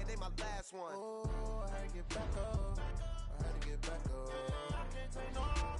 they my last one. Oh, I had to get back up. I had to get back up. I can't take no more.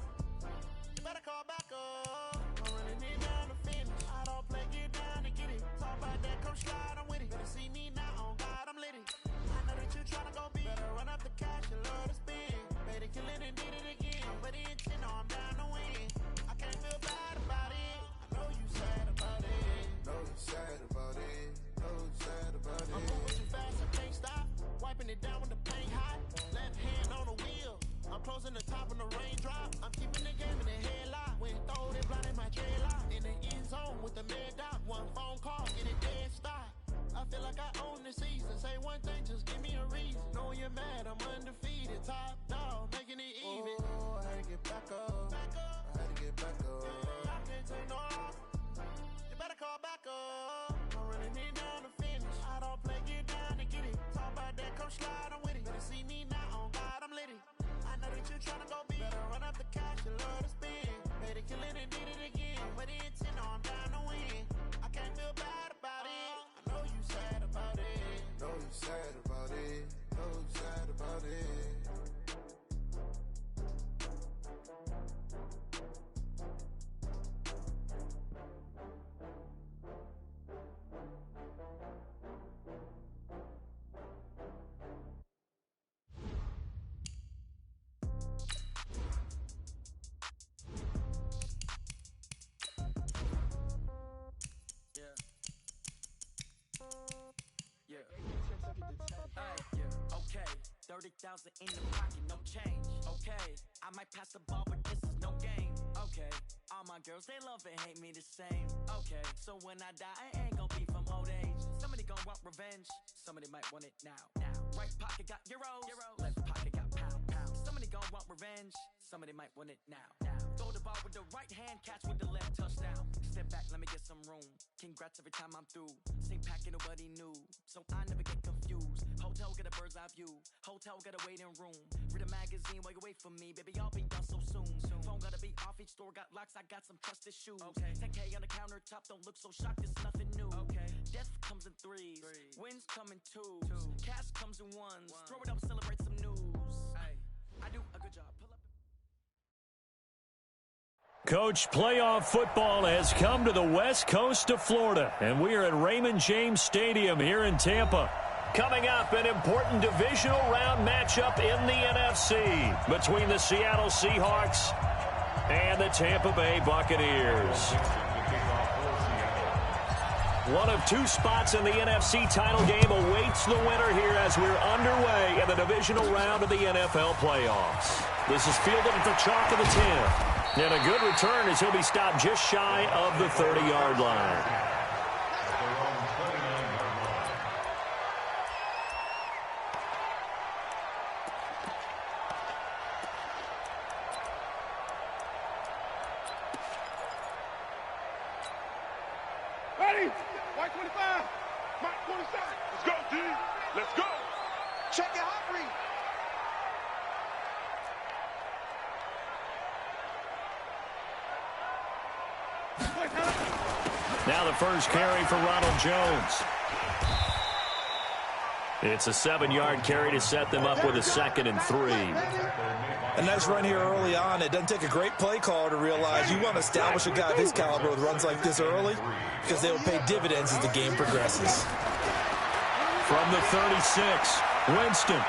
You better call back up. I'm running it down to finish. I don't play, get down and get it. Talk about that, come slide, I'm with it. Better see me now, on God, I'm lit it. I know that you tryna go big. Better run up the cash, you love to spin. Better kill it and did it again. But the intent, no, I'm down to win. I can't feel bad about it. I know you sad about it. Know you sad about it. Know you sad about it. I'm moving too fast, I can't stop. Wiping it down when the paint hot. Left hand on the wheel. I'm closing the top when the raindrop. I'm keeping the game in the headlock. When throw it blind in my dreadlock. In the end zone with the mad dot. One phone call, get it dead stop. I feel like I own the season. Say one thing, just give me a reason. Know you're mad, I'm undefeated. Top dog, making it even. Oh, I had to get back up. I had to get back up. I can't take no more. You better call back up. I'm running it down to finish. I don't play, get down and get it. Talk about that, come slide, I'm with it. Better see me now, on God, I'm lit it. I know that you tryna go big. Better run up the cash, you love to spin. Better kill it and did it again. But the intent, no, I'm down to win. I can't feel bad about it. I know you sad about it. Know you sad about it. Know you sad about it. Okay, 30,000 in the pocket, no change. Okay, I might pass the ball, but this is no game. Okay, all my girls, they love and hate me the same. Okay, so when I die, I ain't gon' be from old age. Somebody gon' want revenge, somebody might want it now. Right pocket got euros, left pocket got pound. Somebody gon' want revenge, somebody might want it now. Throw the ball with the right hand, catch with the left, touchdown. Step back, let me get some room. Congrats every time I'm through. Same packet, nobody knew, so I never get confused. Hotel get a bird's eye view. Hotel got a waiting room. Read a magazine while you wait for me. Baby, I'll be done so soon. Phone gotta be off, each store got locks. I got some trusted shoes. 10K on the countertop, don't look so shocked, it's nothing new. Death comes in threes. Wins come in twos. Cash comes in ones. Throw it up, celebrate some news. I do a good job. Pull up. Coach, playoff football has come to the west coast of Florida, and we are at Raymond James Stadium here in Tampa. Coming up, an important divisional round matchup in the NFC between the Seattle Seahawks and the Tampa Bay Buccaneers. One of two spots in the NFC title game awaits the winner here as we're underway in the divisional round of the NFL playoffs. This is fielded at the chalk of the 10. And a good return as he'll be stopped just shy of the 30-yard line. Ready? White 25. Mike 27. Let's go, D. Let's go. Check it out, Reed. Now the first carry for Ronald Jones. It's a 7-yard carry to set them up with a 2nd and 3. A nice run here early on. It doesn't take a great play caller to realize you want to establish a guy of his caliber with runs like this early because they will pay dividends as the game progresses. From the 36, Winston.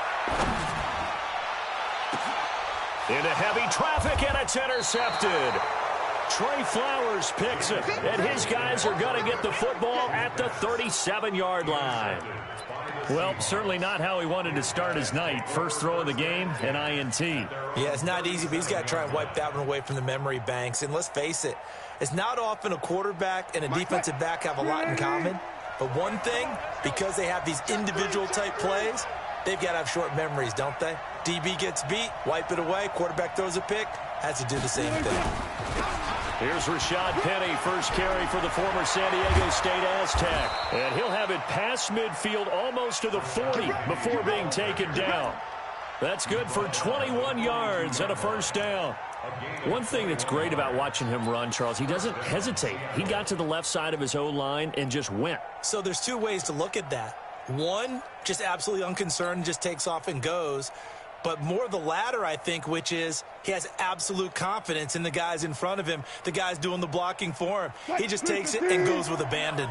Into heavy traffic, and it's intercepted. Trey Flowers picks it, and his guys are going to get the football at the 37-yard line. Well, certainly not how he wanted to start his night. First throw of the game, an INT. Yeah, it's not easy, but he's got to try and wipe that one away from the memory banks. And let's face it, it's not often a quarterback and a defensive back have a lot in common. But one thing, because they have these individual type plays, they've got to have short memories, don't they? DB gets beat, wipe it away, quarterback throws a pick, has to do the same thing. Here's Rashad Penny, first carry for the former San Diego State Aztec. And he'll have it past midfield almost to the 40 before being taken down. That's good for 21 yards and a first down. One thing that's great about watching him run, Charles, he doesn't hesitate. He got to the left side of his O-line and just went. So there's two ways to look at that. One, just absolutely unconcerned, just takes off and goes. But more the latter, I think, which is he has absolute confidence in the guys in front of him, the guys doing the blocking for him. He just takes it and goes with abandon.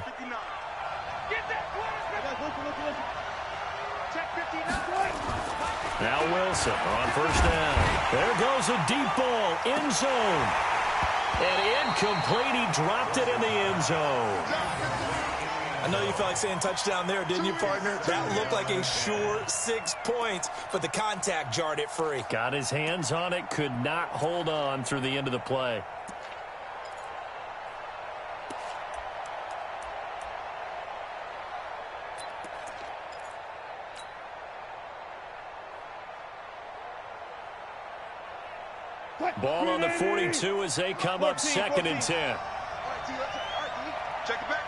Now Wilson on first down. There goes a deep ball, end zone. And incomplete, he dropped it in the end zone. I know you felt like saying touchdown there, didn't you, partner? That looked like a sure 6 points, but the contact jarred it free. Got his hands on it, could not hold on through the end of the play. Ball on the 42 as they come up 2nd and 10. Check it back.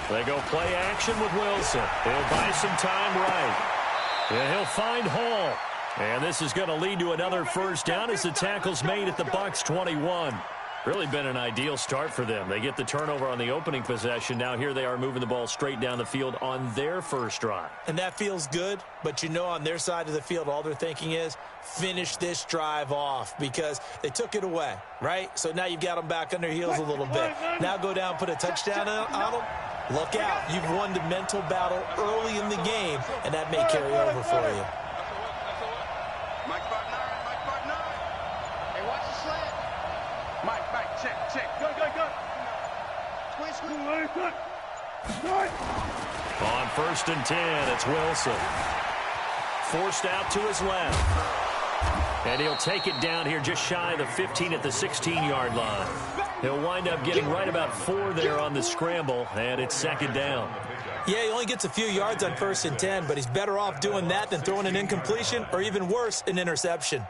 They go play action with Wilson. He'll buy some time right. And he'll find Hall. And this is going to lead to another first down as the tackle's made at the Bucs 21. Really been an ideal start for them. They get the turnover on the opening possession. Now here they are moving the ball straight down the field on their first drive. And that feels good, but you know on their side of the field, all they're thinking is finish this drive off because they took it away, right? So now you've got them back on their heels a little bit. Now go down, put a touchdown on them. Look out. You've won the mental battle early in the game, and that may carry over for you. Mike 5'9", Mike 5'9". Hey, watch the slant. Mike, check. Go. On 1st and 10, it's Wilson. Forced out to his left. And he'll take it down here just shy of the 15 at the 16-yard line. He'll wind up getting right about 4 there on the scramble, and it's 2nd down. Yeah, he only gets a few yards on 1st and 10, but he's better off doing that than throwing an incompletion or even worse, an interception.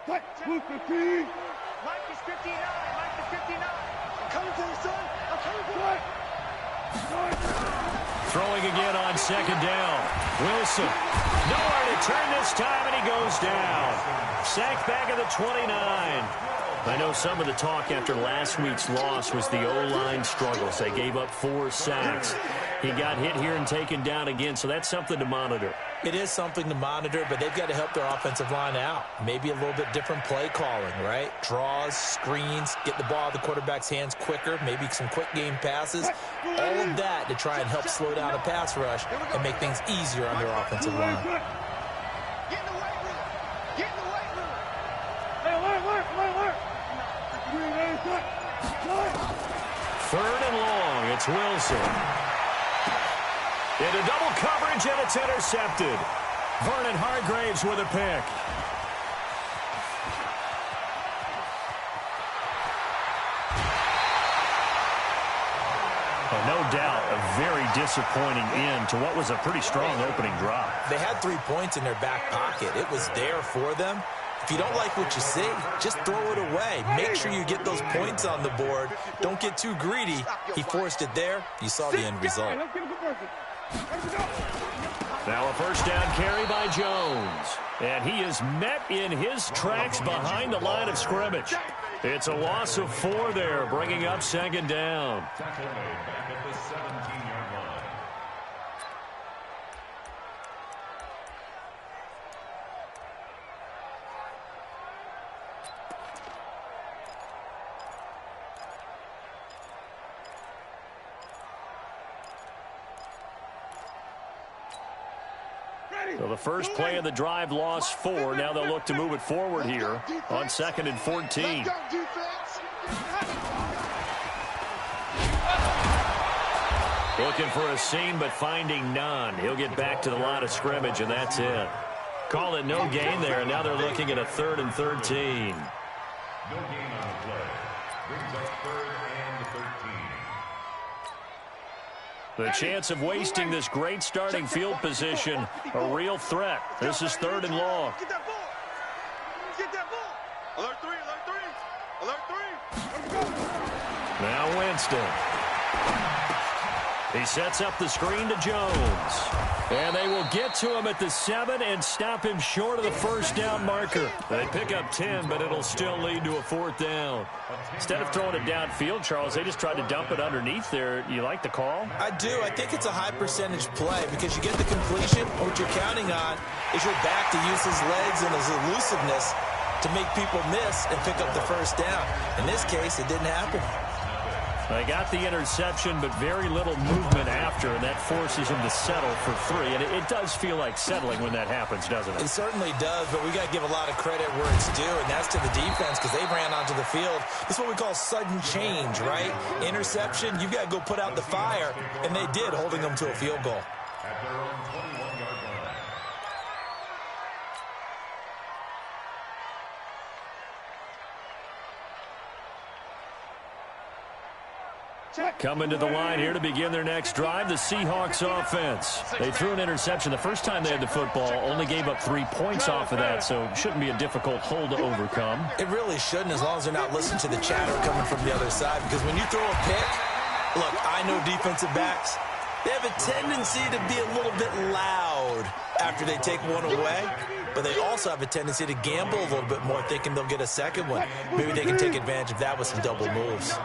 Mike is 59. Mike is 59. I'm coming for you, son. I'm coming for you. Throwing again on 2nd down. Wilson. Nowhere to turn this time, and he goes down. Sacked back at the 29. I know some of the talk after last week's loss was the O-line struggles. They gave up 4 sacks. He got hit here and taken down again, so that's something to monitor. It is something to monitor, but they've got to help their offensive line out. Maybe a little bit different play calling, right? Draws, screens, get the ball out of the quarterback's hands quicker, maybe some quick game passes. All of that to try and help slow down a pass rush and make things easier on their offensive line. Get in the weight room. Get in the weight room. Hey, 3rd and long. It's Wilson. Into double coverage, and it's intercepted. Vernon Hargreaves with a pick. No doubt, a very disappointing end to what was a pretty strong opening drive. They had 3 points in their back pocket. It was there for them. If you don't like what you see, just throw it away. Make sure you get those points on the board. Don't get too greedy. He forced it there. You saw the end result. Now a first down carry by Jones. And he is met in his tracks behind the line of scrimmage. It's a loss of 4 there, bringing up 2nd down. So the first play of the drive lost 4. Now they'll look to move it forward here on 2nd and 14. Looking for a seam, but finding none. He'll get back to the line of scrimmage, and that's it. Call it no gain there, and now they're looking at a 3rd and 13. No gain on the play. Brings up 3rd and 13. The chance of wasting this great starting field position, a real threat. This is 3rd and long. Get that ball. Get that ball. Alert 3, alert 3. Alert 3. Now Winston. He sets up the screen to Jones. And they will get to him at the 7 and stop him short of the first down marker. They pick up 10, but it'll still lead to a 4th down. Instead of throwing it downfield, Charles, they just tried to dump it underneath there. You like the call? I do. I think it's a high percentage play because you get the completion. What you're counting on is your back to use his legs and his elusiveness to make people miss and pick up the first down. In this case, it didn't happen. They got the interception, but very little movement after, and that forces him to settle for 3. And it does feel like settling when that happens, doesn't it? It certainly does, but we got to give a lot of credit where it's due, and that's to the defense because they ran onto the field. This is what we call sudden change, right? Interception, you've got to go put out the fire, and they did, holding them to a field goal. At their own 21-yard line. Coming to the line here to begin their next drive, the Seahawks offense. They threw an interception the first time they had the football, only gave up 3 points off of that, so it shouldn't be a difficult hole to overcome. It really shouldn't, as long as they're not listening to the chatter coming from the other side, because when you throw a pick, look, I know defensive backs, they have a tendency to be a little bit loud after they take one away, but they also have a tendency to gamble a little bit more, thinking they'll get a second one. Maybe they can take advantage of that with some double moves.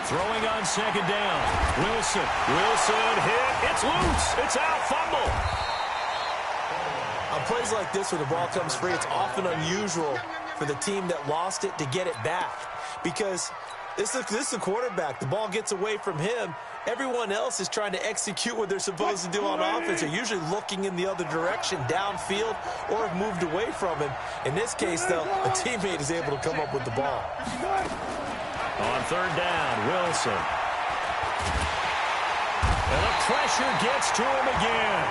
Throwing on 2nd down. Wilson hit. It's loose. It's out. Fumble. On plays like this where the ball comes free, it's often unusual for the team that lost it to get it back because this is the quarterback. The ball gets away from him. Everyone else is trying to execute what they're supposed to do on offense. They're usually looking in the other direction, downfield, or have moved away from him. In this case, though, a teammate is able to come up with the ball. On 3rd down, Wilson. And the pressure gets to him again.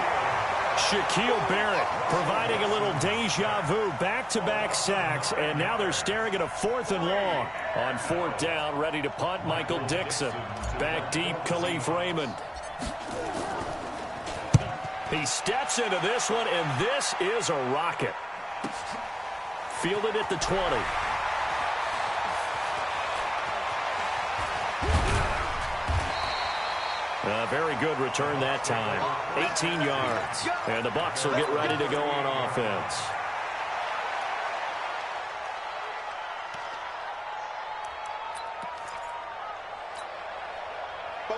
Shaquille Barrett providing a little deja vu, back-to-back sacks, and now they're staring at a 4th and long. On 4th down, ready to punt, Michael Dixon. Back deep, Khalif Raymond. He steps into this one, and this is a rocket. Fielded at the 20. A very good return that time. 18 yards. And the Bucs will get ready to go on offense.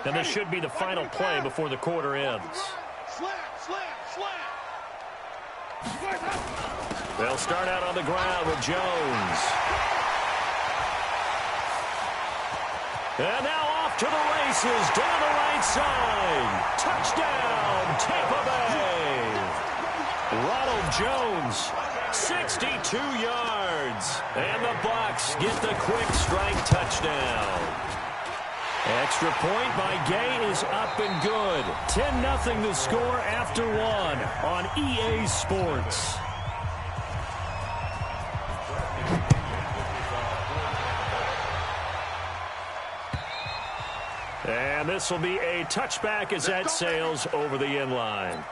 And this should be the final play before the quarter ends. They'll start out on the ground with Jones. And now off to the races down the right side. Touchdown, Tampa Bay. Ronald Jones, 62 yards. And the Bucs get the quick strike touchdown. Extra point by Gay is up and good. 10-0 the score after 1 on EA Sports. And this will be a touchback as that sails over the end line.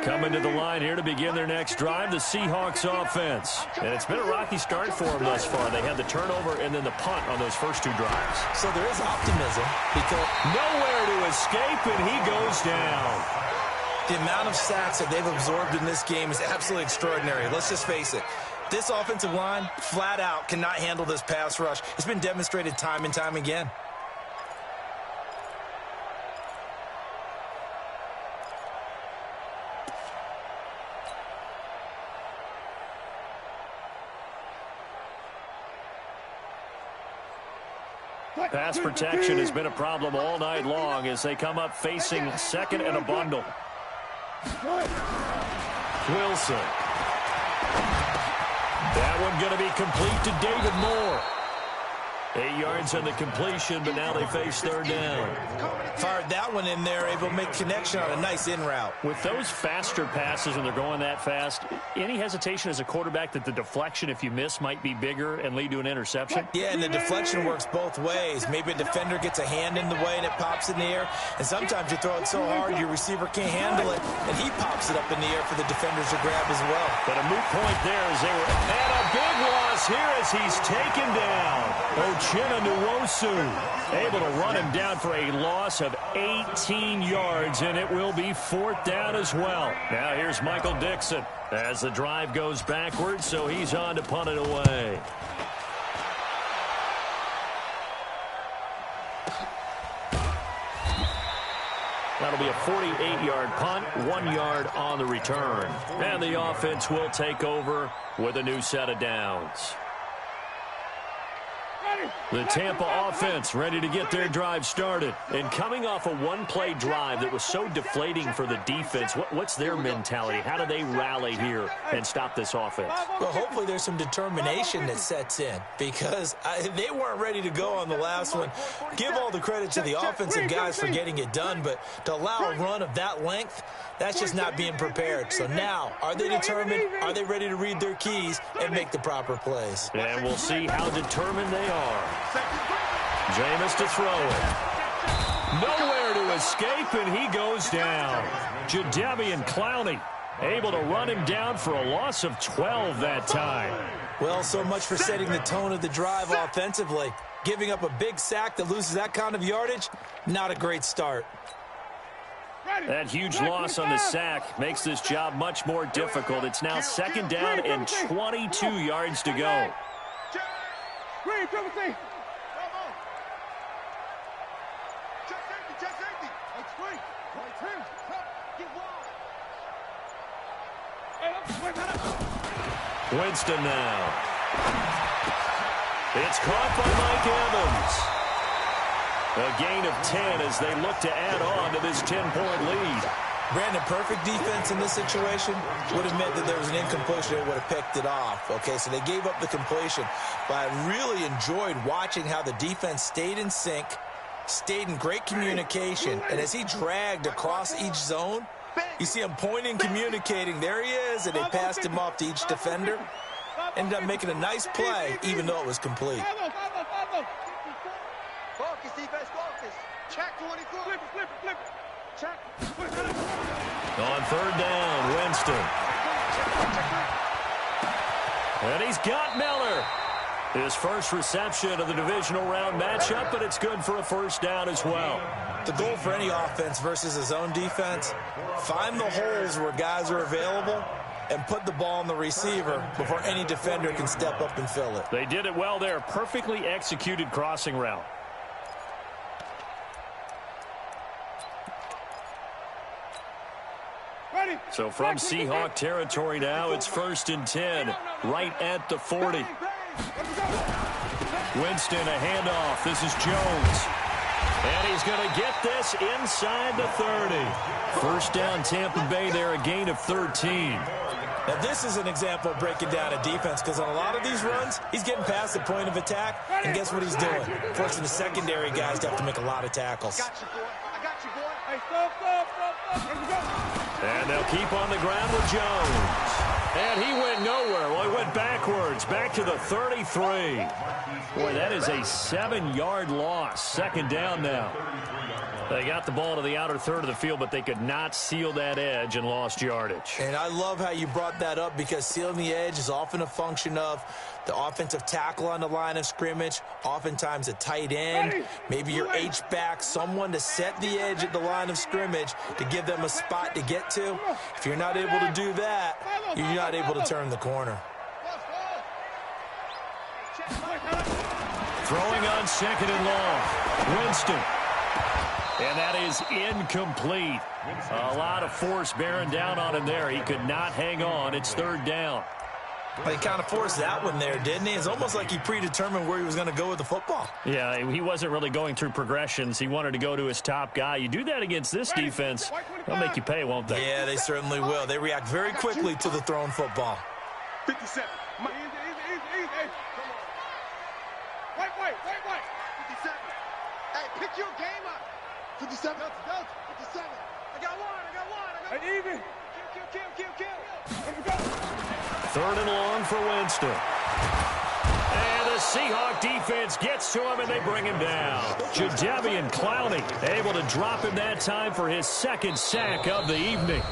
Coming to the line here to begin their next drive, the Seahawks offense. And it's been a rocky start for them thus far. They had the turnover and then the punt on those first 2 drives. So there is optimism because nowhere to escape, and he goes down. the amount of sacks that they've absorbed in this game is absolutely extraordinary. Let's just face it. This offensive line, flat out, cannot handle this pass rush. It's been demonstrated time and time again. Pass protection has been a problem all night long as they come up facing second and a bundle. Wilson. That one going to be complete to David Moore. 8 yards on the completion, but now they face third down. Fired that one in there, able to make connection on a nice in route. With those faster passes when they're going that fast, any hesitation as a quarterback that the deflection, if you miss, might be bigger and lead to an interception? Yeah, and the deflection works both ways. Maybe a defender gets a hand in the way and it pops in the air. And sometimes you throw it so hard your receiver can't handle it, and he pops it up in the air for the defenders to grab as well. But a moot point there as they were. And a big loss here as he's taken down. Uchenna Nwosu able to run him down for a loss of 18 yards, and it will be fourth down as well. Now here's Michael Dixon as the drive goes backwards, so he's on to punt it away. That'll be a 48-yard punt, 1 yard on the return. And the offense will take over with a new set of downs. The Tampa offense ready to get their drive started. And coming off a one-play drive that was so deflating for the defense, what's their mentality? How do they rally here and stop this offense? Well, hopefully there's some determination that sets in because they weren't ready to go on the last one. Give all the credit to the offensive guys for getting it done, but to allow a run of that length, that's just not being prepared. So now, are they determined? Are they ready to read their keys and make the proper plays? And we'll see how determined they are. Jameis to throw it. Nowhere to escape, and he goes down. Jadeveon Clowney able to run him down for a loss of 12 that time. Well, so much for setting the tone of the drive offensively. Giving up a big sack that loses that kind of yardage, not a great start. That huge loss on the sack makes this job much more difficult. It's now second down and 22 yards to go. Winston now. It's caught by Mike Evans. A gain of 10 as they look to add on to this 10-point lead. Brandon, perfect defense in this situation would have meant that there was an incompletion. They would have picked it off. Okay, so they gave up the completion. But I really enjoyed watching how the defense stayed in sync, stayed in great communication, and as he dragged across each zone, you see him pointing, communicating. There he is, and they passed him off to each defender. Ended up making a nice play, even though it was complete. Focus, defense, focus. Check 24. Flip it. Check. On third down, Winston. And he's got Miller. His first reception of the divisional round matchup, but it's good for a first down as well. The goal for any offense versus a zone defense, find the holes where guys are available and put the ball on the receiver before any defender can step up and fill it. They did it well there. Perfectly executed crossing route. So from Seahawk territory now, it's 1st and 10, right at the 40. Winston, a handoff. This is Jones. And he's going to get this inside the 30. First down, Tampa Bay there, a gain of 13. Now, this is an example of breaking down a defense because on a lot of these runs, he's getting past the point of attack, and guess what he's doing? Forcing the secondary guys to have to make a lot of tackles. I got you, boy. Hey, stop. And they'll keep on the ground with Jones. And he went nowhere. Well, he went backwards, back to the 33. Boy, that is a 7-yard loss. Second down now. They got the ball to the outer third of the field, but they could not seal that edge and lost yardage. And I love how you brought that up because sealing the edge is often a function of the offensive tackle on the line of scrimmage, oftentimes a tight end, maybe your H-back, someone to set the edge at the line of scrimmage to give them a spot to get to. If you're not able to do that, you're not able to turn the corner. Throwing on second and long. Winston. And that is incomplete. A lot of force bearing down on him there. He could not hang on. It's third down. Well, he kind of forced that one there, didn't he? It's almost like he predetermined where he was going to go with the football. Yeah, he wasn't really going through progressions. He wanted to go to his top guy. You do that against this defense, they'll make you pay, won't they? Yeah, they certainly will. They react very quickly to the thrown football. 57. Wait. Get your game up. 57. 57. I got one. Even. Kill. Third and long for Winston. And the Seahawk defense gets to him, and they bring him down. Jadeveon Clowney able to drop him that time for his second sack of the evening.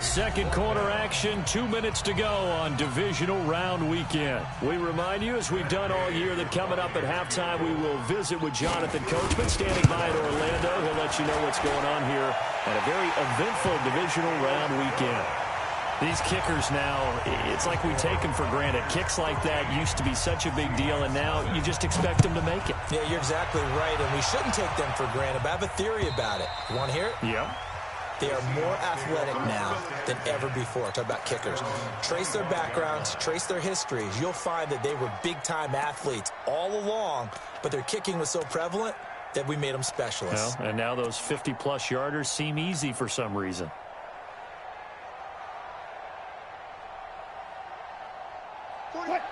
Second quarter action, 2 minutes to go on divisional round weekend. We remind you, as we've done all year, that coming up at halftime, we will visit with Jonathan Coachman standing by in Orlando. He'll let you know what's going on here at a very eventful divisional round weekend. These kickers now, it's like we take them for granted. Kicks like that used to be such a big deal, and now you just expect them to make it. Yeah, you're exactly right, and we shouldn't take them for granted, but I have a theory about it. You want to hear it? Yeah. They are more athletic now than ever before. Talk about kickers. Trace their backgrounds, trace their histories. You'll find that they were big-time athletes all along, but their kicking was so prevalent that we made them specialists. Well, and now those 50-plus yarders seem easy for some reason.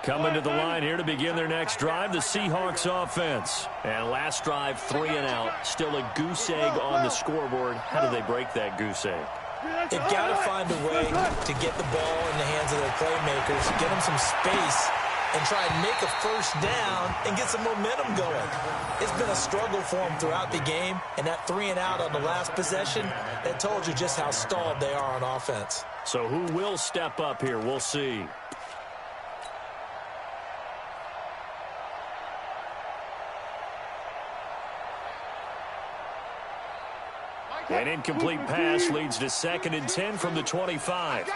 Coming to the line here to begin their next drive, the Seahawks offense. And last drive, 3 and out. Still a goose egg on the scoreboard. How do they break that goose egg? They've got to find a way to get the ball in the hands of their playmakers, get them some space, and try and make a first down and get some momentum going. It's been a struggle for them throughout the game, and that 3 and out on the last possession, that told you just how stalled they are on offense. So who will step up here? We'll see. An incomplete pass leads to 2nd and 10 from the 25.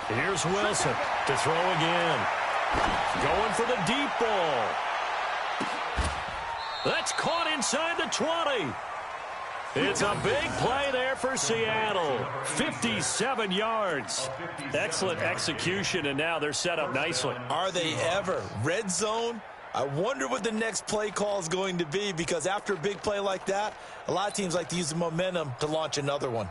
Here's Wilson to throw again. Going for the deep ball. That's caught inside the 20. It's a big play there for Seattle. 57 yards. Excellent execution, and now they're set up nicely. Are they ever? Red zone? I wonder what the next play call is going to be, because after a big play like that, a lot of teams like to use the momentum to launch another one.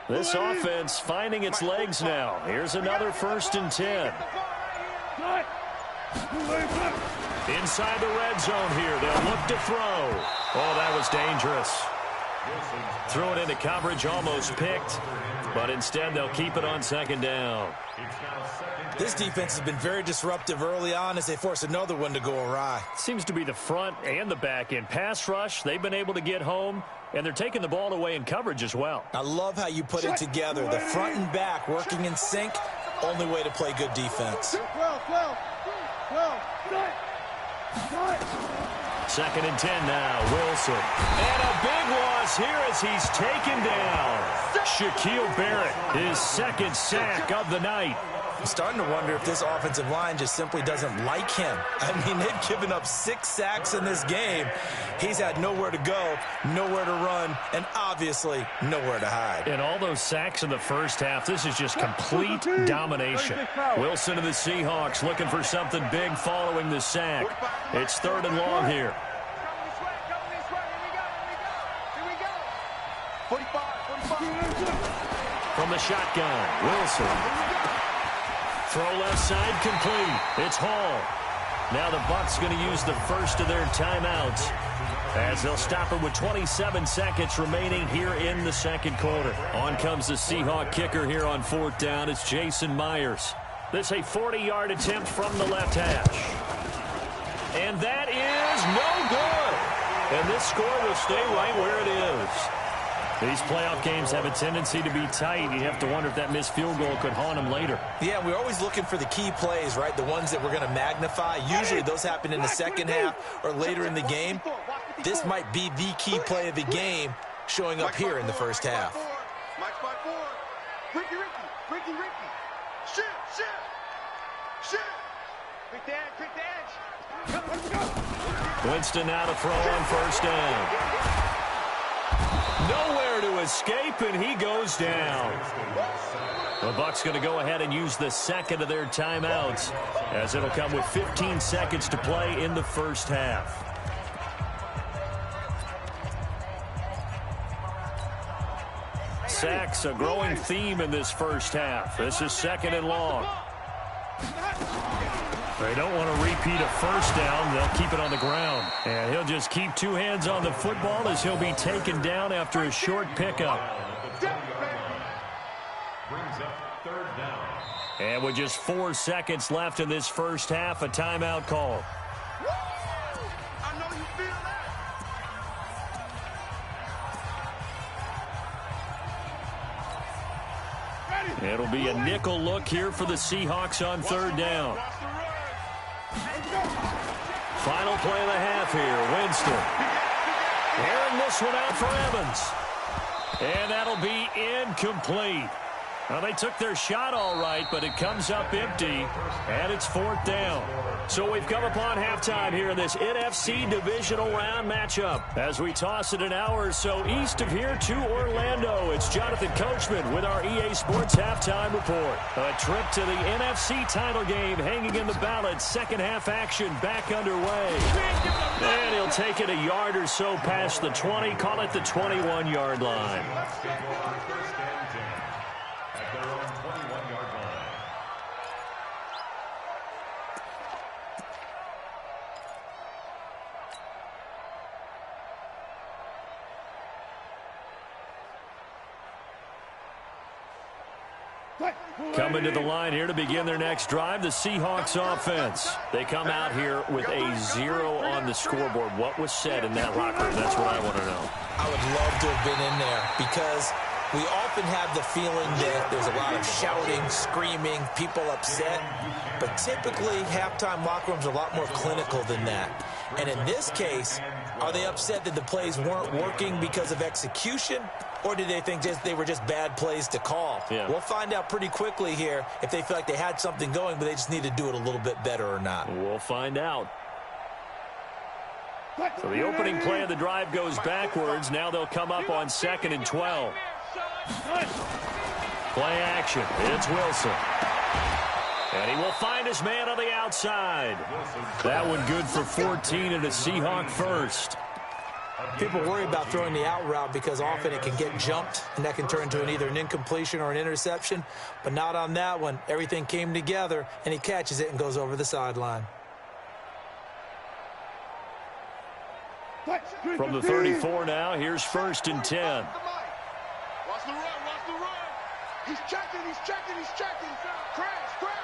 This offense finding its legs now. Here's another 1st and 10. Inside the red zone here. They'll look to throw. Oh, that was dangerous. Threw it into coverage, almost picked. But instead, they'll keep it on 2nd down. This defense has been very disruptive early on as they force another one to go awry. Seems to be the front and the back end. Pass rush, they've been able to get home, and they're taking the ball away in coverage as well. I love how you put it together. The front and back working in sync, only way to play good defense. 2nd and 10 now, Wilson. And a big loss here as he's taken down. Shaquille Barrett, his 2nd sack of the night. I'm starting to wonder if this offensive line just simply doesn't like him. I mean, they've given up 6 sacks in this game. He's had nowhere to go, nowhere to run, and obviously nowhere to hide. And all those sacks in the first half, this is just complete domination. Wilson and the Seahawks looking for something big following the sack. It's 3rd and long here. 45. From the shotgun, Wilson. Throw left side complete. It's Hall. Now the Bucs going to use the first of their timeouts as they'll stop it with 27 seconds remaining here in the 2nd quarter. On comes the Seahawk kicker here on 4th down. It's Jason Myers. This a 40-yard attempt from the left hash. And that is no good. And this score will stay right where it is. These playoff games have a tendency to be tight. You have to wonder if that missed field goal could haunt them later. Yeah, we're always looking for the key plays, right? The ones that we're going to magnify. Usually those happen in the second half or later in the game. This might be the key play of the game showing up here in the first half. Mike spot 4. Ricky. Shoot. Quick edge. Winston now to throw on 1st down. Nowhere to escape, and he goes down. The Bucs going to go ahead and use the second of their timeouts, as it'll come with 15 seconds to play in the first half. Sacks, a growing theme in this first half. This is second and long. They don't want to repeat a first down. They'll keep it on the ground. And he'll just keep two hands on the football as he'll be taken down after a short pickup. Brings up third down. And with just 4 seconds left in this first half, a timeout call. I know you feel that. It'll be a nickel look here for the Seahawks on third down. Final play of the half here. Winston. Airing this one out for Evans. And that'll be incomplete. Well, they took their shot all right, but it comes up empty, and it's fourth down. So we've come upon halftime here in this NFC divisional round matchup. As we toss it an hour or so east of here to Orlando, it's Jonathan Coachman with our EA Sports Halftime Report. A trip to the NFC title game hanging in the balance. Second half action back underway. And he'll take it a yard or so past the 20, call it the 21-yard line. Their own 21-yard line. Coming to the line here to begin their next drive, the Seahawks offense. They come out here with a 0 on the scoreboard. What was said in that locker room? That's what I want to know. I would love to have been in there because we often have the feeling that there's a lot of shouting, screaming, people upset. But typically, halftime locker rooms are a lot more clinical than that. And in this case, are they upset that the plays weren't working because of execution? Or do they think they were just bad plays to call? Yeah. We'll find out pretty quickly here if they feel like they had something going, but they just need to do it a little bit better or not. We'll find out. So the opening play of the drive goes backwards. Now they'll come up on 2nd and 12. Play action. It's Wilson. And he will find his man on the outside. That one good for 14 and a Seahawk first. People worry about throwing the out route because often it can get jumped, and that can turn into either an incompletion or an interception. But not on that one. Everything came together, and he catches it and goes over the sideline. From the 34 now, here's 1st and 10. Watch the run, watch the run. He's checking, he's checking, he's checking. Crash, crash.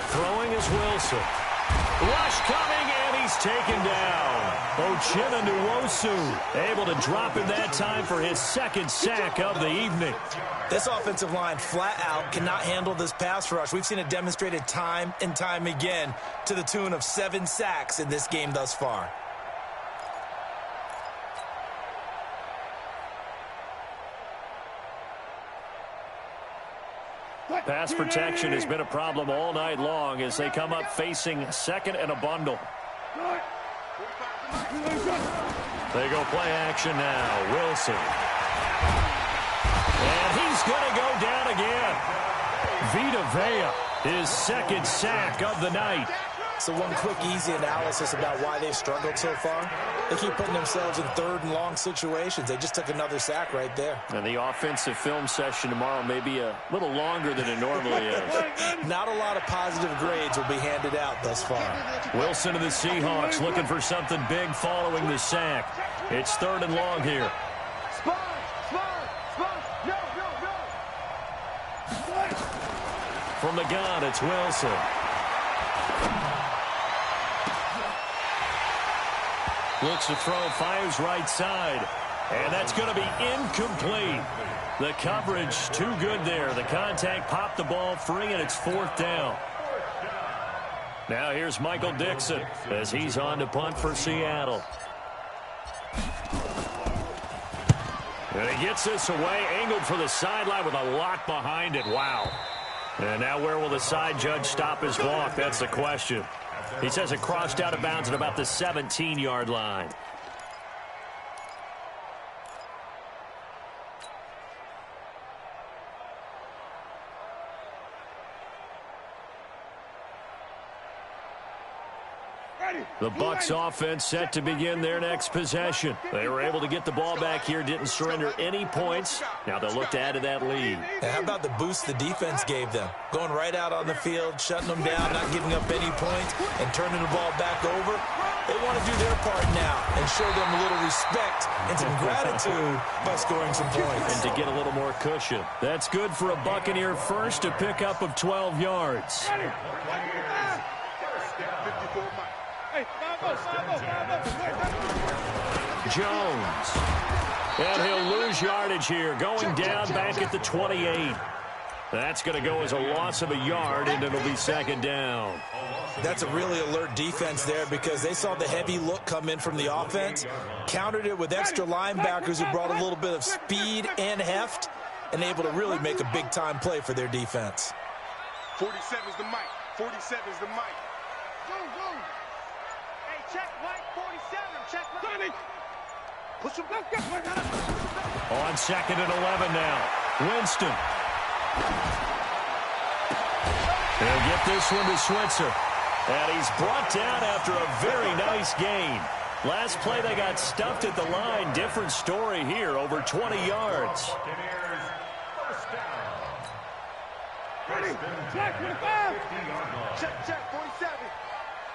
Throwing is Wilson. Rush coming, and he's taken down. Uchenna Nwosu able to drop in that time for his 2nd sack of the evening. This offensive line flat out cannot handle this pass rush. We've seen it demonstrated time and time again to the tune of 7 sacks in this game thus far. Pass protection has been a problem all night long as they come up facing 2nd and a bundle. They go play action now. Wilson. And he's going to go down again. Vita Vea, his 2nd sack of the night. So one quick, easy analysis about why they've struggled so far. They keep putting themselves in 3rd and long situations. They just took another sack right there. And the offensive film session tomorrow may be a little longer than it normally is. Not a lot of positive grades will be handed out thus far. Wilson of the Seahawks looking for something big following the sack. It's 3rd and long here. From the gun, it's Wilson. Looks to throw, fires right side. And that's going to be incomplete. The coverage too good there. The contact popped the ball free, and it's 4th down. Now here's Michael Dixon as he's on to punt for Seattle. And he gets this away, angled for the sideline with a lot behind it. Wow. And now where will the side judge stop his walk? That's the question. He says it crossed out of bounds at about the 17-yard line. The Bucs offense set to begin their next possession. They were able to get the ball back here, didn't surrender any points. Now they'll look to add to that lead. And how about the boost the defense gave them? Going right out on the field, shutting them down, not giving up any points, and turning the ball back over. They want to do their part now and show them a little respect and some gratitude by scoring some points. And to get a little more cushion. That's good for a Buccaneer first, a pickup of 12 yards. Jones. And he'll lose yardage here, going down back at the 28. That's going to go as a loss of a yard, and it'll be second down. That's a really alert defense there because they saw the heavy look come in from the offense, countered it with extra linebackers who brought a little bit of speed and heft, and able to really make a big-time play for their defense. 47 is the mic. 47 is the mic. Go, go. Hey, check Mike 47. Check Mike. Push him. Let's go. On second and 11 now. Winston. He'll get this one to Switzer. And he's brought down after a very nice gain. Last play they got stuffed at the line. Different story here, over 20 yards. Ready. Check 25. Check 47.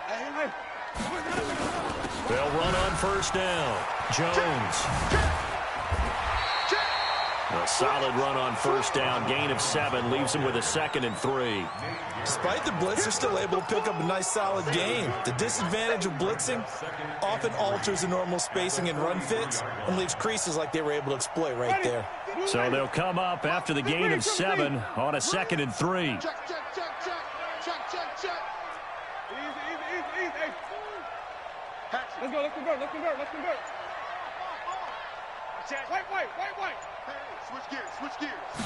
Hey. They'll run on first down. Jones. A solid run on first down. Gain of 7 leaves him with a 2nd and 3. Despite the blitz, they're still able to pick up a nice solid gain. The disadvantage of blitzing often alters the normal spacing and run fits and leaves creases like they were able to exploit right there. So they'll come up after the gain of 7 on a 2nd and 3. Check. Easy. Let's convert. Wait. Hey, switch gears.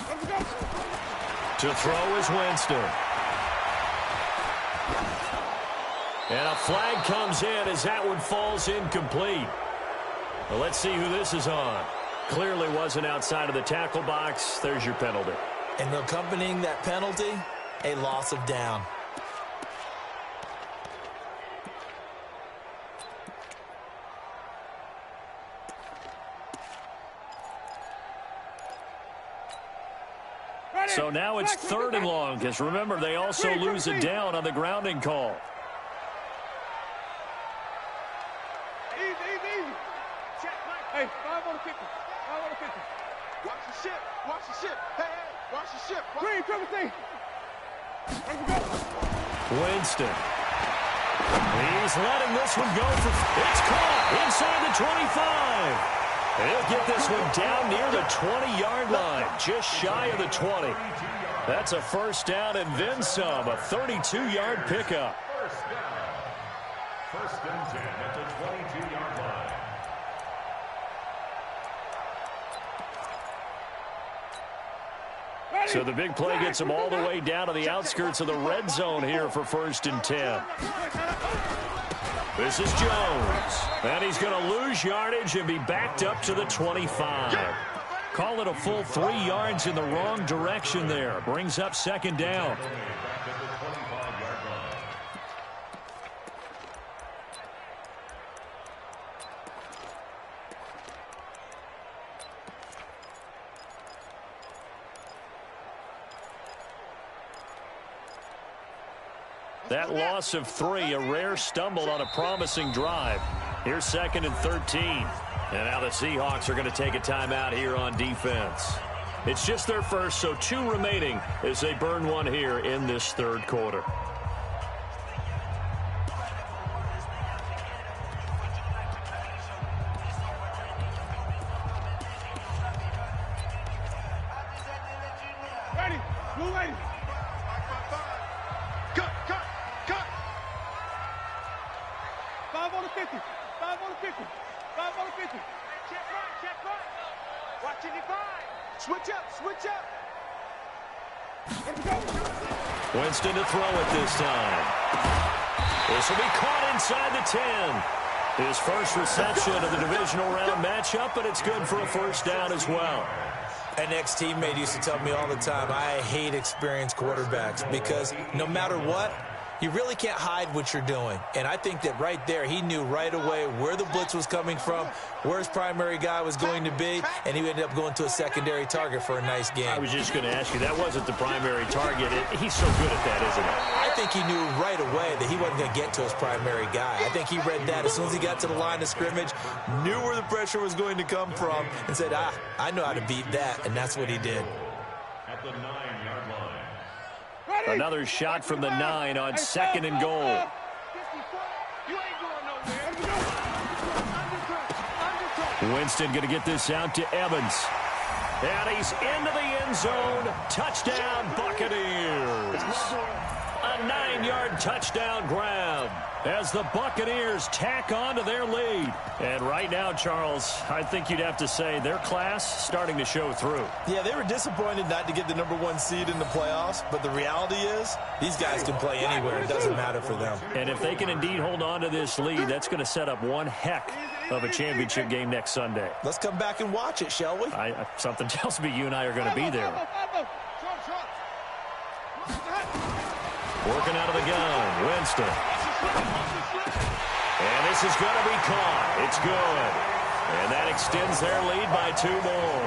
Let's go. To throw is Winston. And a flag comes in as that one falls incomplete. Well, let's see who this is on. Clearly wasn't outside of the tackle box. There's your penalty. And accompanying that penalty, a loss of down. So now it's 3rd and long, because remember, they also lose it down on the grounding call. Easy. Check, Mike. Hey, 5 on the 50. Watch the ship. Hey, watch the ship. Green, triple T. Winston. He's letting this one go for... It's caught inside the 25. He'll get this one down near the 20-yard line, just shy of the 20. That's a first down and then some, a 32-yard pickup. First and 10 at the 22-yard line. So the big play gets him all the way down to the outskirts of the red zone here for 1st and 10. This is Jones. And he's going to lose yardage and be backed up to the 25. Call it a full 3 yards in the wrong direction there. Brings up 2nd down. That loss of 3, a rare stumble on a promising drive. Here's 2nd and 13. And now the Seahawks are going to take a timeout here on defense. It's just their first, so 2 remaining as they burn one here in this 3rd quarter. Ready. Blue lady. Cut. 5 on the 50. 5 on the 50. Check right. Watch it, 5. Switch up. Let's go. Winston to throw it this time. This will be caught inside the 10. His first reception of the divisional round matchup, but it's good for a first down as well. An ex-teammate used to tell me all the time, I hate experienced quarterbacks because no matter what, you really can't hide what you're doing. And I think that right there, he knew right away where the blitz was coming from, where his primary guy was going to be, and he ended up going to a secondary target for a nice game. I was just going to ask you, that wasn't the primary target. He's so good at that, isn't he? I think he knew right away that he wasn't going to get to his primary guy. I think he read that as soon as he got to the line of scrimmage, knew where the pressure was going to come from, and said, I know how to beat that, and that's what he did. At the 9-yard line. Another shot from the 9 on 2nd and goal. You ain't going nowhere. Winston going to get this out to Evans. And he's into the end zone. Touchdown, Buccaneers. A 9-yard touchdown grab as the Buccaneers tack on to their lead. And right now, Charles, I think you'd have to say their class starting to show through. Yeah, they were disappointed not to get the #1 seed in the playoffs, but the reality is these guys can play anywhere. It doesn't matter for them. And if they can indeed hold on to this lead, that's going to set up one heck of a championship game next Sunday. Let's come back and watch it, shall we? Something tells me you and I are going to be there. Working out of the gun, Winston. And this is going to be caught. It's good. And that extends their lead by 2 more.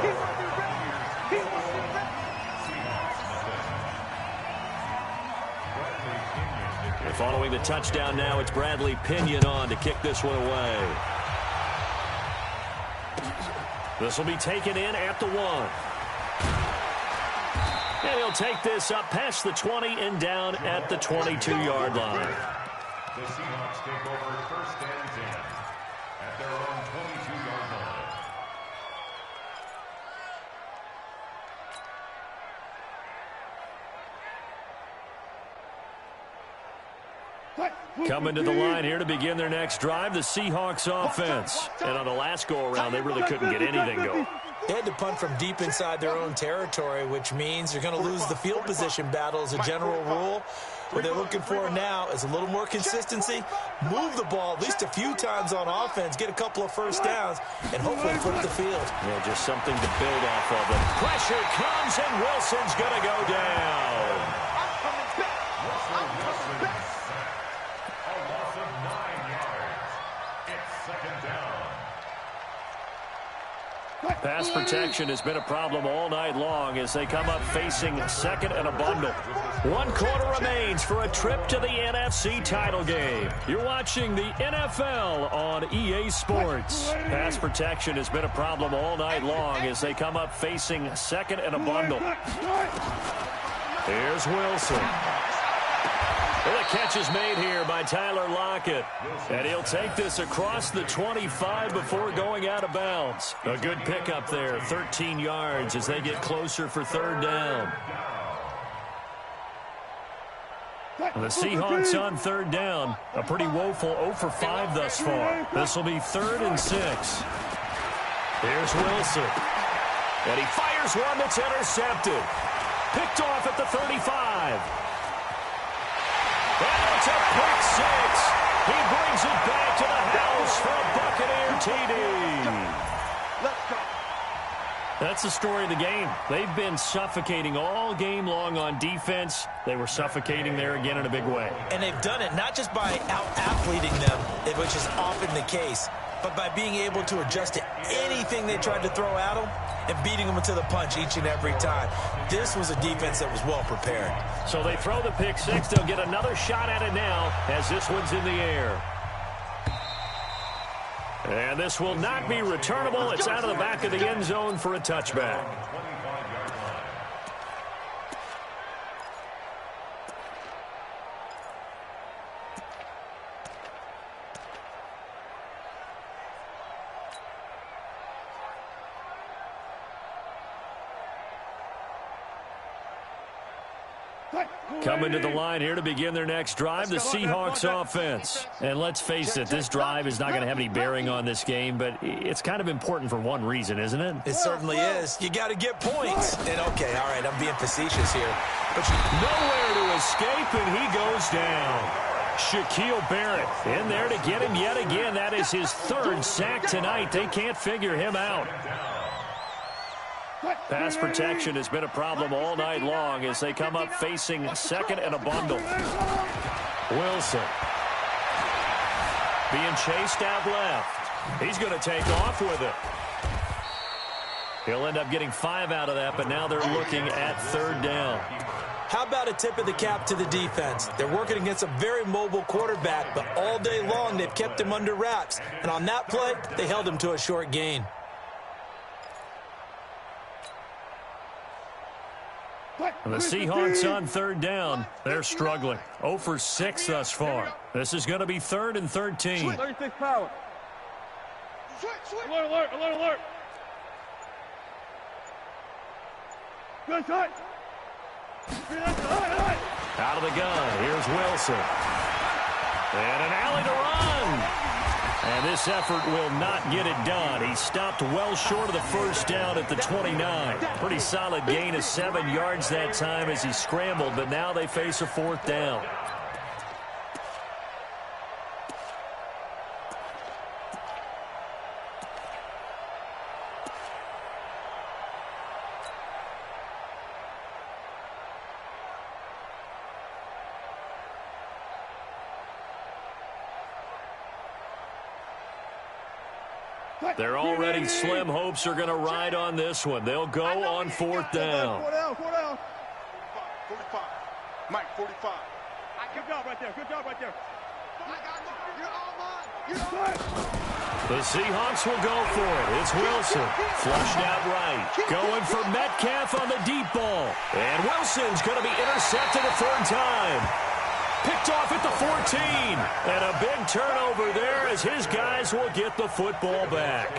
Following the touchdown now, it's Bradley Pinion on to kick this one away. This will be taken in at the 1. And he'll take this up past the 20 and down at the 22-yard line. The Seahawks take over 1st and 10 at their own 22-yard line. Coming to the line here to begin their next drive, the Seahawks offense. And on the last go-around, they really couldn't get anything going. They had to punt from deep inside their own territory, which means you're going to lose the field position battle as a general rule. What they're looking for now is a little more consistency, move the ball at least a few times on offense, get a couple of first downs, and hopefully flip the field. Yeah, just something to build off of. And pressure comes, and Wilson's going to go down. A loss of 9 yards. It's 2nd down. Pass protection has been a problem all night long as they come up facing 2nd and a bundle. 1 quarter remains for a trip to the NFC title game. You're watching the NFL on EA Sports. Pass protection has been a problem all night long as they come up facing 2nd and a bundle. Here's Wilson. The catch is made here by Tyler Lockett. And he'll take this across the 25 before going out of bounds. A good pickup there, 13 yards as they get closer for 3rd down. The Seahawks on 3rd down. A pretty woeful 0 for 5 thus far. This will be 3rd and 6. Here's Wilson. And he fires one that's intercepted. Picked off at the 35. And it's a pick 6. He brings it back to the house for a Buccaneer TD. Let's go. That's the story of the game. They've been suffocating all game long on defense. They were suffocating there again in a big way. And they've done it not just by out-athleting them, which is often the case, but by being able to adjust to anything they tried to throw at them and beating them to the punch each and every time. This was a defense that was well prepared. So they throw the pick 6. They'll get another shot at it now as this one's in the air. And this will not be returnable. It's out of the back of the end zone for a touchback. Coming to the line here to begin their next drive, the Seahawks offense. And let's face it, this drive is not going to have any bearing on this game, but it's kind of important for one reason, isn't it? It certainly is. You got to get points. And, okay, all right, I'm being facetious here. But nowhere to escape, and he goes down. Shaquille Barrett in there to get him yet again. That is his 3rd sack tonight. They can't figure him out. Pass protection has been a problem all night long as they come up facing 2nd and a bundle. Wilson. Being chased out left. He's going to take off with it. He'll end up getting 5 out of that, but now they're looking at 3rd down. How about a tip of the cap to the defense? They're working against a very mobile quarterback, but all day long they've kept him under wraps. And on that play, they held him to a short gain. And the Seahawks on 3rd down. They're struggling. 0 for 6 thus far. This is going to be 3rd and 13. 36 power. Alert, alert, alert, alert. Good shot. Out of the gun. Here's Wilson. And an alley to run. And this effort will not get it done. He stopped well short of the 1st down at the 29. Pretty solid gain of 7 yards that time as he scrambled, but now they face a 4th down. They're already slim hopes are going to ride on this one. They'll go on 4th down. 4 down, 4 down. 45. Mike, 45. Good job right there. Good job right there. The Seahawks will go for it. It's Wilson. Flushed out right. Going for Metcalf on the deep ball. And Wilson's going to be intercepted a 3rd time. Picked off at the 14. And a big turnover there as his guys will get the football back.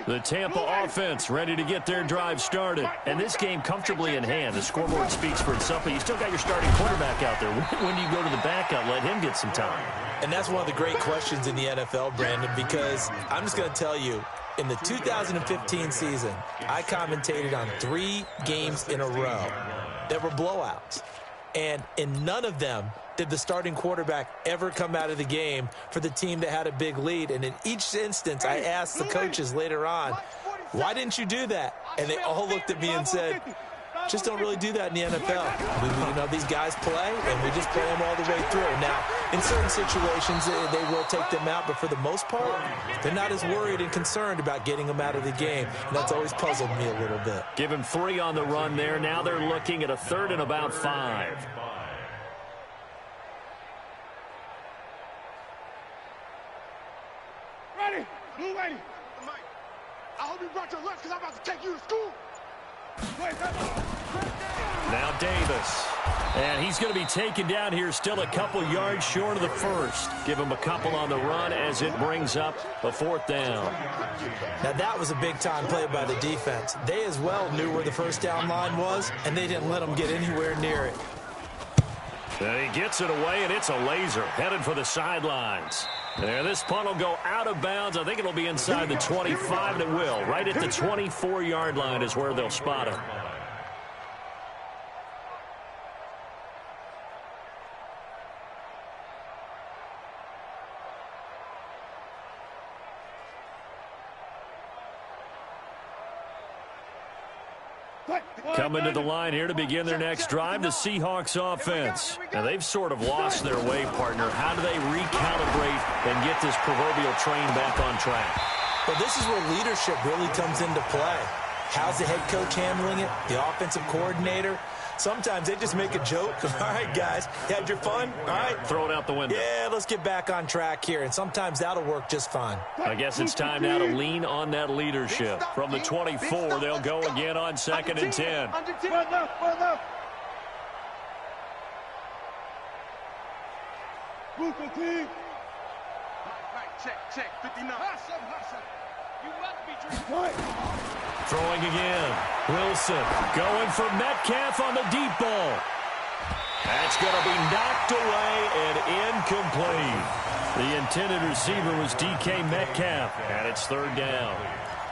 The Tampa offense ready to get their drive started. And this game comfortably in hand. The scoreboard speaks for itself, but you still got your starting quarterback out there. When do you go to the backup, let him get some time? And that's one of the great questions in the NFL, Brandon, because I'm just going to tell you, in the 2015 season, I commentated on 3 games in a row that were blowouts. And in none of them did the starting quarterback ever come out of the game for the team that had a big lead. And in each instance, I asked the coaches later on, why didn't you do that? And they all looked at me and said, just don't really do that in the NFL. These guys play, and we just play them all the way through. Now, in certain situations, they will take them out, but for the most part, they're not as worried and concerned about getting them out of the game, and that's always puzzled me a little bit. Give him 3 on the run there. Now they're looking at a 3rd and about 5. Ready? Blue ready. Mike, I hope you brought your lunch because I'm about to take you to school. Now Davis. And he's going to be taken down here still a couple yards short of the 1st. Give him a couple on the run as it brings up the 4th down. Now that was a big-time play by the defense. They as well knew where the 1st down line was, and they didn't let them get anywhere near it. And he gets it away, and it's a laser headed for the sidelines. There, this punt will go out of bounds. I think it'll be inside the 25, and it will. Right at the 24-yard line is where they'll spot it. Coming to the line here to begin their next drive, the Seahawks offense. And they've sort of lost their way, partner. How do they recalibrate and get this proverbial train back on track? Well, this is where leadership really comes into play. How's the head coach handling it? The offensive coordinator? Sometimes they just make a joke. All right, guys, you had your fun? All right. Throw it out the window. Yeah, let's get back on track here. And sometimes that'll work just fine. I guess it's time now to lean on that leadership. From the 24, they'll go again on 2nd and 10. One left, one left. Move the team. Check, 59. You must be drinking. Throwing again. Wilson going for Metcalf on the deep ball. That's going to be knocked away and incomplete. The intended receiver was DK Metcalf, and it's 3rd down.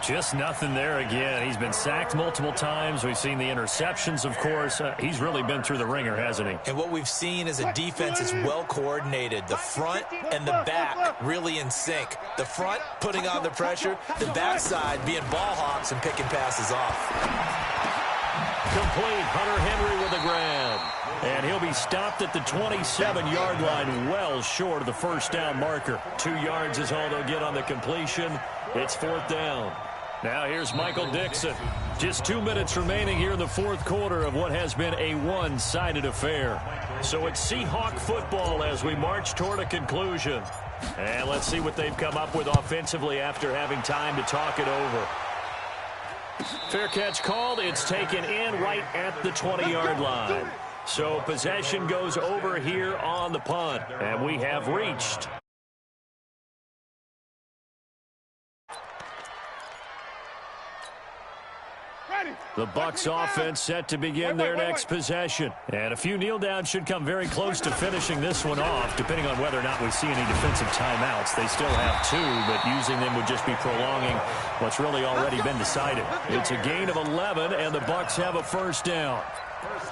Just nothing there again. He's been sacked multiple times. We've seen the interceptions, of course. He's really been through the ringer, hasn't he? And what we've seen is a defense that's well coordinated. The front and the back really in sync. The front putting on the pressure, the backside being ball hawks and picking passes off. Complete. Hunter Henry with a grab. And he'll be stopped at the 27-yard line, well short of the first down marker. 2 yards is all they'll get on the completion. It's 4th down. Now here's Michael Dixon. Just 2 minutes remaining here in the fourth quarter of what has been a one-sided affair. So it's Seahawk football as we march toward a conclusion. And let's see what they've come up with offensively after having time to talk it over. Fair catch called. It's taken in right at the 20-yard line. So possession goes over here on the punt. And we have reached the Bucs offense set to begin their next possession. And a few kneel downs should come very close to finishing this one off, depending on whether or not we see any defensive timeouts. They still have 2, but using them would just be prolonging what's really already been decided. It's a gain of 11, and the Bucs have a first down.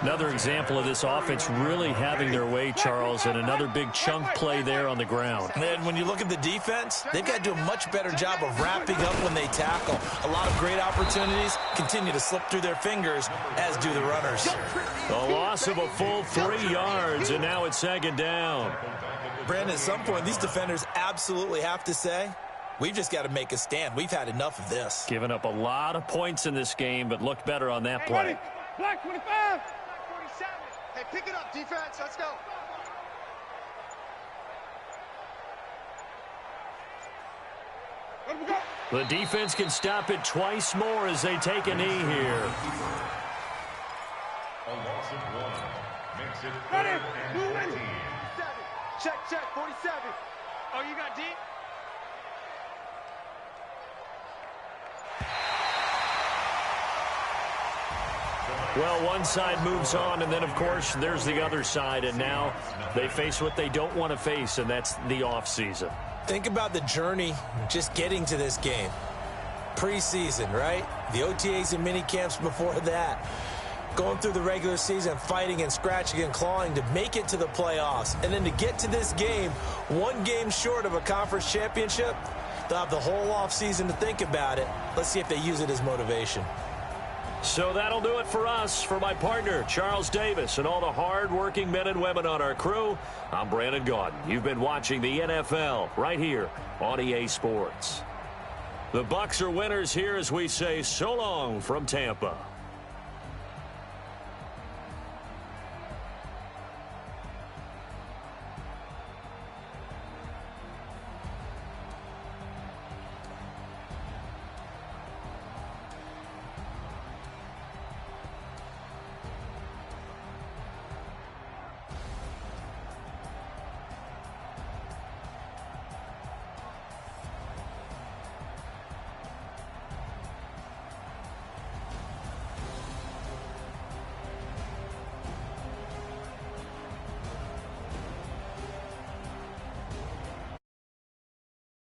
Another example of this offense really having their way, Charles, and another big chunk play there on the ground. And when you look at the defense, they've got to do a much better job of wrapping up when they tackle. A lot of great opportunities continue to slip through their fingers, as do the runners. A loss of a full 3 yards, and now it's 2nd down. Brandon, at some point, these defenders absolutely have to say, we've just got to make a stand. We've had enough of this. Given up a lot of points in this game, but looked better on that play. Black 25. 47. Hey, pick it up, defense. Let's go. Let him go. The defense can stop it twice more as they take a knee here. A loss of 1 makes it Ready. 3rd and 15. Check, 47. Oh, you got deep? Well, one side moves on, and then, of course, there's the other side, and now they face what they don't want to face, and that's the offseason. Think about the journey just getting to this game. Preseason, right? The OTAs and mini camps before that. Going through the regular season, fighting and scratching and clawing to make it to the playoffs. And then to get to this game, 1 game short of a conference championship, they'll have the whole offseason to think about it. Let's see if they use it as motivation. So that'll do it for us. For my partner, Charles Davis, and all the hard-working men and women on our crew, I'm Brandon Gaudin. You've been watching the NFL right here on EA Sports. The Bucs are winners here as we say so long from Tampa.